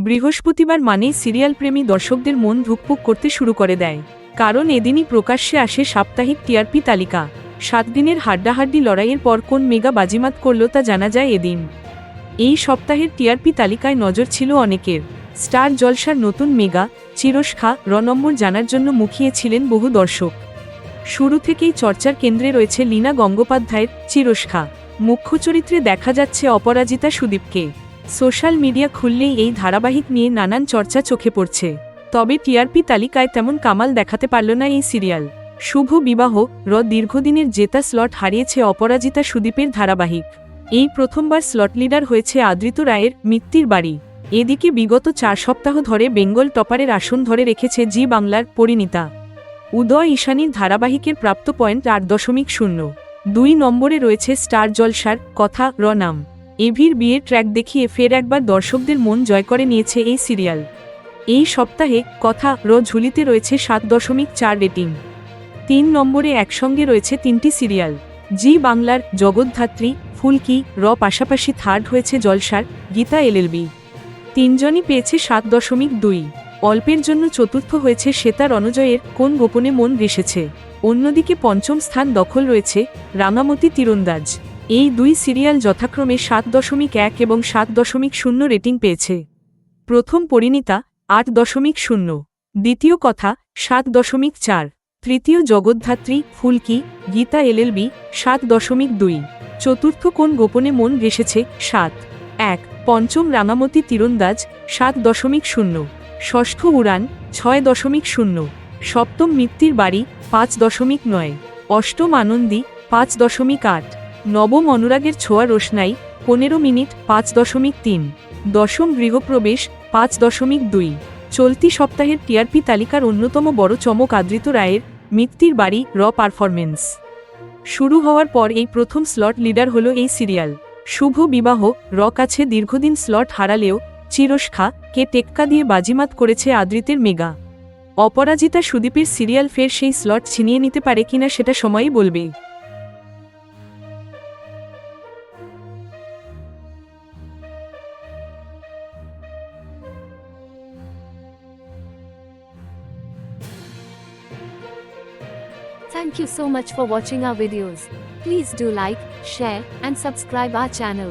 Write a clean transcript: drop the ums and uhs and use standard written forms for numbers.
বৃহস্পতিবার মানেই সিরিয়াল প্রেমী দর্শকদের মন ধুকপুক করতে শুরু করে দেয়, কারণ এদিনই প্রকাশ্যে আসে সাপ্তাহিক টিআরপি তালিকা। 7 দিনের হাড্ডাহাড্ডি লড়াইয়ের পর কোন মেগা বাজিমাত করল তা জানা যায় এদিন। এই সপ্তাহের টিআরপি তালিকায় নজর ছিল অনেকের। স্টার জলসার নতুন মেগা চিরস্খা নম্বর জানার জন্য মুখিয়ে ছিলেন বহু দর্শক। শুরু থেকেই চর্চার কেন্দ্রে রয়েছে লীনা গঙ্গোপাধ্যায়ের চিরস্খা। মুখ্য চরিত্রে দেখা যাচ্ছে অপরাজিতা সুদীপকে। সোশ্যাল মিডিয়া খুললেই এই ধারাবাহিক নিয়ে নানান চর্চা চোখে পড়ছে। তবে টিআরপি তালিকায় তেমন কামাল দেখাতে পারল না এই সিরিয়াল। শুভ বিবাহ দীর্ঘদিনের জেতা স্লট হারিয়েছে অপরাজিতা সুদীপের ধারাবাহিক। এই প্রথমবার স্লট লিডার হয়েছে আদৃত রায়ের মিত্তির বাড়ি। এদিকে বিগত 4 সপ্তাহ ধরে বেঙ্গল টপারের আসন ধরে রেখেছে জি বাংলার পরিণীতা। উদয় ঈশানীর ধারাবাহিকের প্রাপ্ত পয়েন্ট 8.0। 2 নম্বরে রয়েছে স্টার জলসার কথা নাম। এভির বিয়ের ট্র্যাক দেখিয়ে ফের একবার দর্শকদের মন জয় করে নিয়েছে এই সিরিয়াল। এই সপ্তাহে কথা ঝুলিতে রয়েছে 7.4 রেটিং। 3 নম্বরে একসঙ্গে রয়েছে 3টি সিরিয়াল। জি বাংলার জগদ্ধাত্রী, ফুলকি পাশাপাশি থার্ড হয়েছে জলসার গীতা এলএলবি। 3 জনই পেয়েছে 7.2। অল্পের জন্য চতুর্থ হয়েছে শ্বেতা রণজয়ের কোন গোপনে মন রেসেছে। অন্যদিকে পঞ্চম স্থান দখল রয়েছে রাঙামতি তীরন্দাজ। এই 2 সিরিয়াল যথাক্রমে 7.1 এবং 7.0 রেটিং পেয়েছে। প্রথম পরিণীতা 8.0, দ্বিতীয় কথা 7.4, তৃতীয় জগদ্ধাত্রী ফুলকি গীতা এলএলবি 7.2, চতুর্থ কোন গোপনে মন রেসেছে 7.1, পঞ্চম রাঙামতি তীরন্দাজ 7.0, ষষ্ঠ উড়ান 6.0, সপ্তম মিত্তির বাড়ি 5.9, অষ্টম আনন্দী 5.8, নবম অনুরাগের ছোঁয়া রোশনাই 15 মিনিট 5.3, দশম গৃহপ্রবেশ 5.2। চলতি সপ্তাহের টিআরপি তালিকার অন্যতম বড় চমক আদৃত রায়ের মিত্তির বাড়ি পারফরমেন্স। শুরু হওয়ার পর এই প্রথম স্লট লিডার হলো এই সিরিয়াল। শুভ বিবাহ কাছে দীর্ঘদিন স্লট হারালেও চিরস্খা কে টেক্কা দিয়ে বাজিমাত করেছে আদৃতের মেগা। অপরাজিতা সুদীপের সিরিয়াল ফের সেই স্লট ছিনিয়ে নিতে পারে কিনা সেটা সময়ই বলবে। Thank you so much for watching our videos. Please do like, share, and subscribe our channel.